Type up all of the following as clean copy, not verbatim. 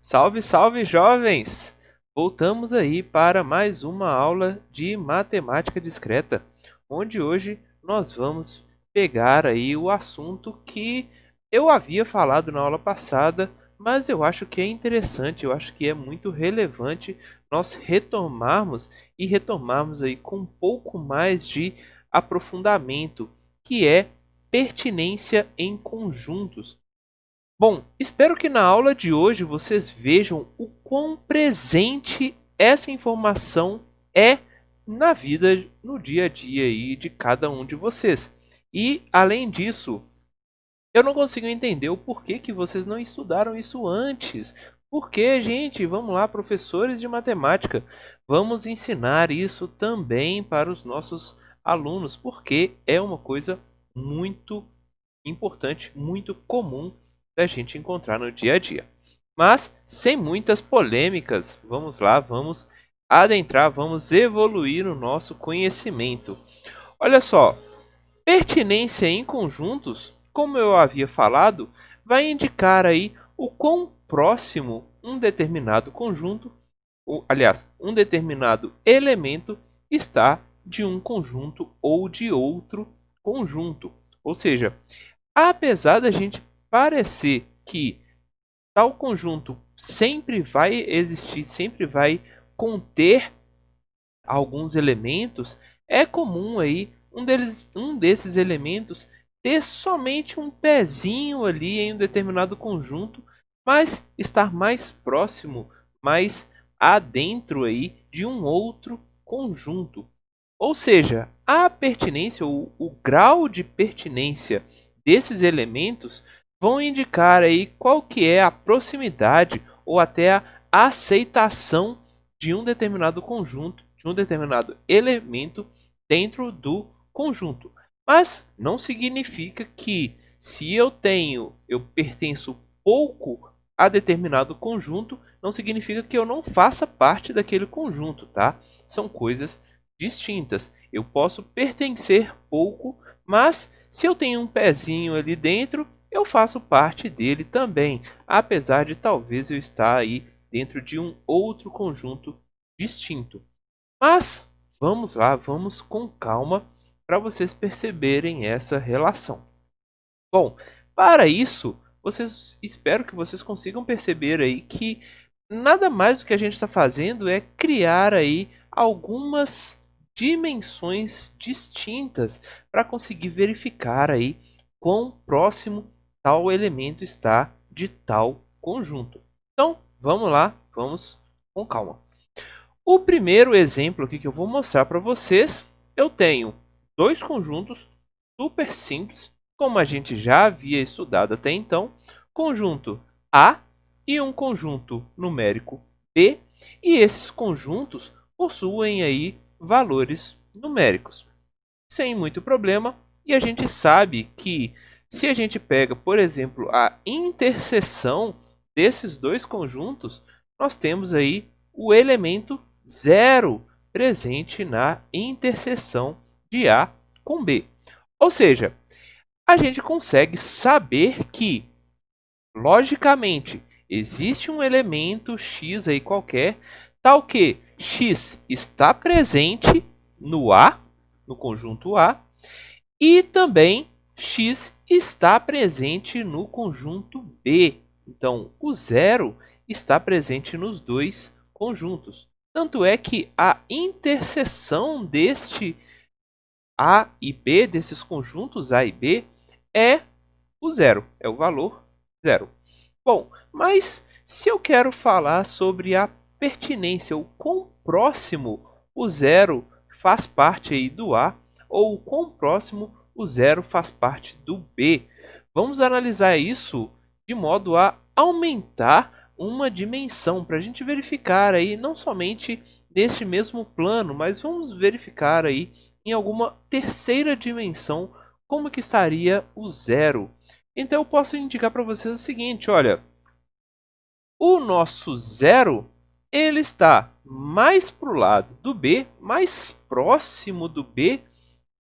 Salve, salve, jovens! Voltamos aí para mais uma aula de matemática discreta, onde hoje nós vamos pegar aí o assunto que eu havia falado na aula passada, mas eu acho que é interessante, eu acho que é muito relevante nós retomarmos aí com um pouco mais de aprofundamento, que é pertinência em conjuntos. Bom, espero que na aula de hoje vocês vejam o quão presente essa informação é na vida, no dia a dia aí de cada um de vocês. E, além disso, eu não consigo entender o porquê que vocês não estudaram isso antes. Porque, gente, vamos lá, professores de matemática, vamos ensinar isso também para os nossos alunos, porque é uma coisa muito importante, muito comum da gente encontrar no dia a dia. Mas, sem muitas polêmicas, vamos lá, vamos adentrar, vamos evoluir o nosso conhecimento. Olha só, pertinência em conjuntos, como eu havia falado, vai indicar aí o quão próximo um determinado conjunto, aliás, um determinado elemento está de um conjunto ou de outro conjunto. Ou seja, apesar da gente parecer que tal conjunto sempre vai existir, sempre vai conter alguns elementos, é comum aí um desses elementos ter somente um pezinho ali em um determinado conjunto, mas estar mais próximo, mais adentro aí de um outro conjunto. Ou seja, a pertinência ou o grau de pertinência desses elementos vão indicar aí qual que é a proximidade ou até a aceitação de um determinado conjunto, de um determinado elemento dentro do conjunto. Mas não significa que se eu pertenço pouco a determinado conjunto, não significa que eu não faça parte daquele conjunto, tá? São coisas distintas. Eu posso pertencer pouco, mas se eu tenho um pezinho ali dentro, eu faço parte dele também, apesar de talvez eu estar aí dentro de um outro conjunto distinto. Mas vamos lá, vamos com calma para vocês perceberem essa relação. Bom, para isso, espero que vocês consigam perceber aí que nada mais do que a gente está fazendo é criar aí algumas dimensões distintas para conseguir verificar aí quão próximo tal elemento está de tal conjunto. Então, vamos lá, vamos com calma. O primeiro exemplo aqui que eu vou mostrar para vocês, eu tenho dois conjuntos super simples, como a gente já havia estudado até então, conjunto A e um conjunto numérico B, e esses conjuntos possuem aí valores numéricos. Sem muito problema, e a gente sabe que se a gente pega, por exemplo, a interseção desses dois conjuntos, nós temos aí o elemento zero presente na interseção de A com B. Ou seja, a gente consegue saber que, logicamente, existe um elemento x aí qualquer, tal que x está presente no A, no conjunto A, e também x está presente no conjunto B. Então, o zero está presente nos dois conjuntos. Tanto é que a interseção deste A e B, desses conjuntos A e B, é o zero, é o valor zero. Bom, mas se eu quero falar sobre a pertinência, o quão próximo o zero faz parte aí do A, ou o quão próximo o zero faz parte do B, vamos analisar isso de modo a aumentar uma dimensão, para a gente verificar aí, não somente neste mesmo plano, mas vamos verificar aí em alguma terceira dimensão como que estaria o zero. Então eu posso indicar para vocês o seguinte, olha, o nosso zero ele está mais para o lado do B, mais próximo do B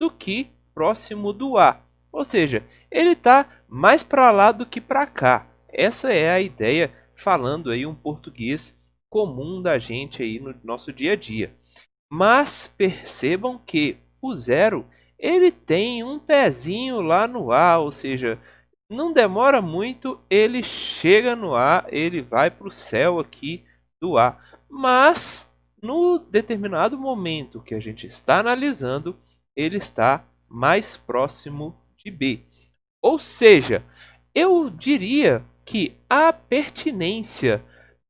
do que próximo do A. Ou seja, ele está mais para lá do que para cá. Essa é a ideia falando aí um português comum da gente aí no nosso dia a dia. Mas percebam que o zero ele tem um pezinho lá no ar, ou seja, não demora muito, ele chega no ar, ele vai para o céu aqui do ar. Mas no determinado momento que a gente está analisando, ele está mais próximo de B. Ou seja, eu diria que a pertinência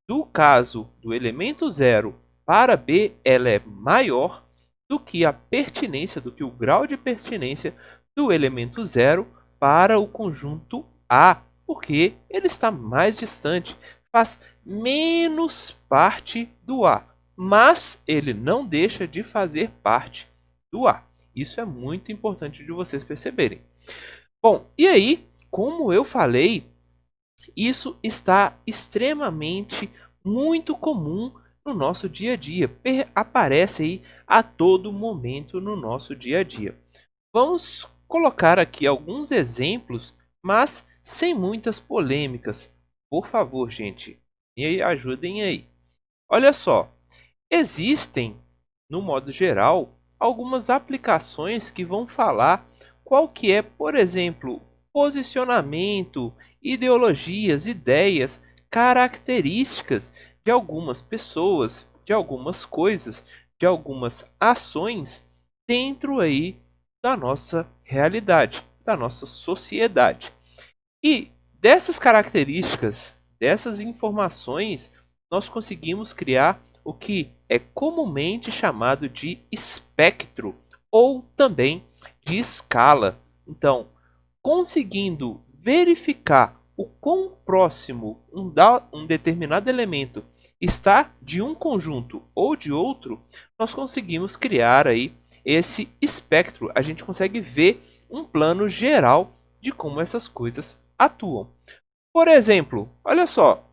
do caso do elemento zero para B ela é maior do que a pertinência, do que o grau de pertinência do elemento zero para o conjunto A, porque ele está mais distante, faz menos parte do A, mas ele não deixa de fazer parte do A. Isso é muito importante de vocês perceberem. Bom, e aí, como eu falei, isso está extremamente muito comum no nosso dia a dia. Aparece aí a todo momento no nosso dia a dia. Vamos colocar aqui alguns exemplos, mas sem muitas polêmicas. Por favor, gente, me ajudem aí. Olha só, existem, no modo geral, algumas aplicações que vão falar qual que é, por exemplo, posicionamento, ideologias, ideias, características de algumas pessoas, de algumas coisas, de algumas ações dentro aí da nossa realidade, da nossa sociedade. E dessas características, dessas informações, nós conseguimos criar o que é comumente chamado de espectro ou também de escala. Então, conseguindo verificar o quão próximo um determinado elemento está de um conjunto ou de outro, nós conseguimos criar aí esse espectro. A gente consegue ver um plano geral de como essas coisas atuam. Por exemplo, olha só,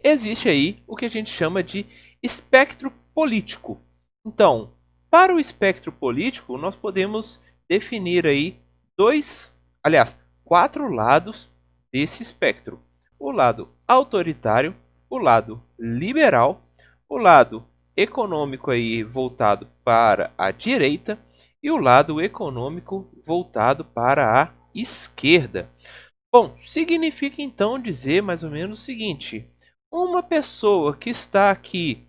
existe aí o que a gente chama de espectro político. Então, para o espectro político, nós podemos definir aí quatro lados desse espectro: o lado autoritário, o lado liberal, o lado econômico aí voltado para a direita e o lado econômico voltado para a esquerda. Bom, significa então dizer mais ou menos o seguinte: uma pessoa que está aqui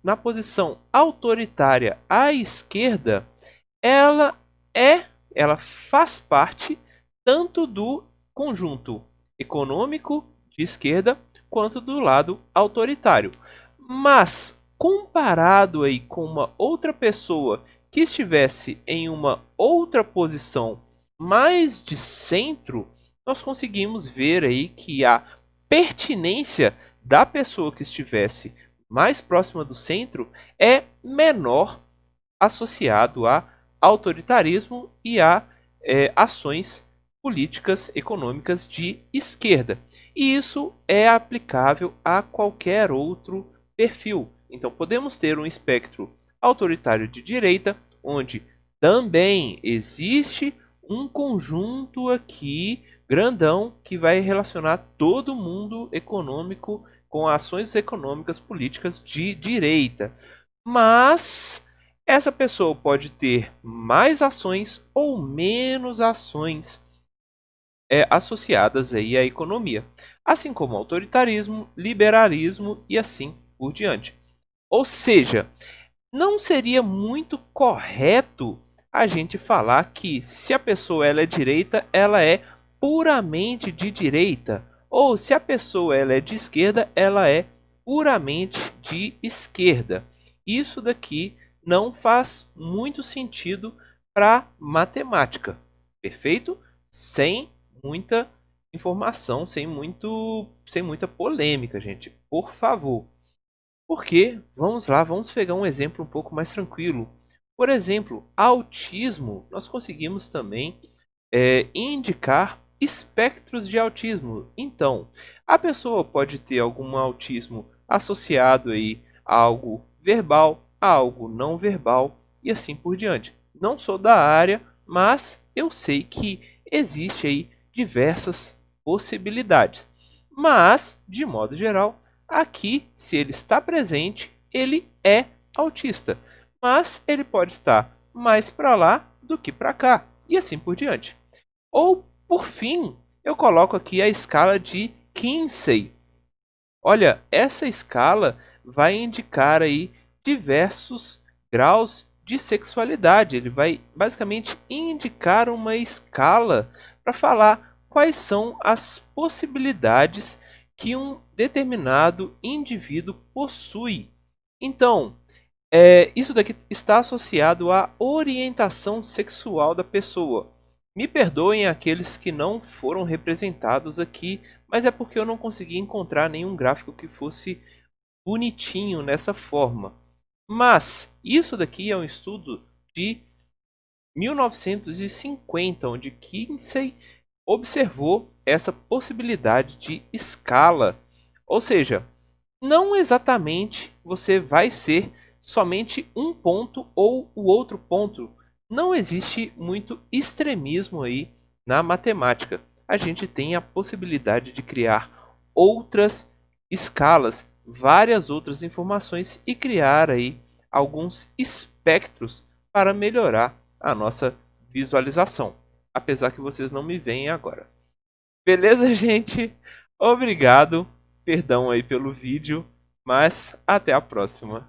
na posição autoritária à esquerda, ela faz parte tanto do conjunto econômico de esquerda quanto do lado autoritário. Mas comparado aí com uma outra pessoa que estivesse em uma outra posição mais de centro, nós conseguimos ver aí que a pertinência da pessoa que estivesse mais próxima do centro é menor associado a autoritarismo e a ações políticas econômicas de esquerda. E isso é aplicável a qualquer outro perfil. Então podemos ter um espectro autoritário de direita, onde também existe um conjunto aqui grandão que vai relacionar todo o mundo econômico com ações econômicas políticas de direita. Mas essa pessoa pode ter mais ações ou menos ações associadas aí à economia, assim como autoritarismo, liberalismo e assim por diante. Ou seja, não seria muito correto a gente falar que se a pessoa ela é direita, ela é puramente de direita, ou se a pessoa ela é de esquerda, ela é puramente de esquerda. Isso daqui não faz muito sentido para matemática, perfeito? Sem muita informação, sem muita polêmica, gente, por favor. Porque, vamos lá, vamos pegar um exemplo um pouco mais tranquilo. Por exemplo, autismo, nós conseguimos também indicar espectros de autismo. Então, a pessoa pode ter algum autismo associado aí a algo verbal, a algo não verbal e assim por diante. Não sou da área, mas eu sei que existe aí diversas possibilidades. Mas, de modo geral, aqui, se ele está presente, ele é autista. Mas ele pode estar mais para lá do que para cá, e assim por diante. Ou, por fim, eu coloco aqui a escala de Kinsey. Olha, essa escala vai indicar aí diversos graus de sexualidade. Ele vai basicamente indicar uma escala para falar quais são as possibilidades que um determinado indivíduo possui. Então, isso daqui está associado à orientação sexual da pessoa. Me perdoem aqueles que não foram representados aqui, mas é porque eu não consegui encontrar nenhum gráfico que fosse bonitinho nessa forma. Mas isso daqui é um estudo de 1950, onde Kinsey observou essa possibilidade de escala. Ou seja, não exatamente você vai ser somente um ponto ou o outro ponto. Não existe muito extremismo aí na matemática. A gente tem a possibilidade de criar outras escalas, várias outras informações e criar aí alguns espectros para melhorar a nossa visualização. Apesar que vocês não me veem agora. Beleza, gente? Obrigado. Perdão aí pelo vídeo, mas até a próxima.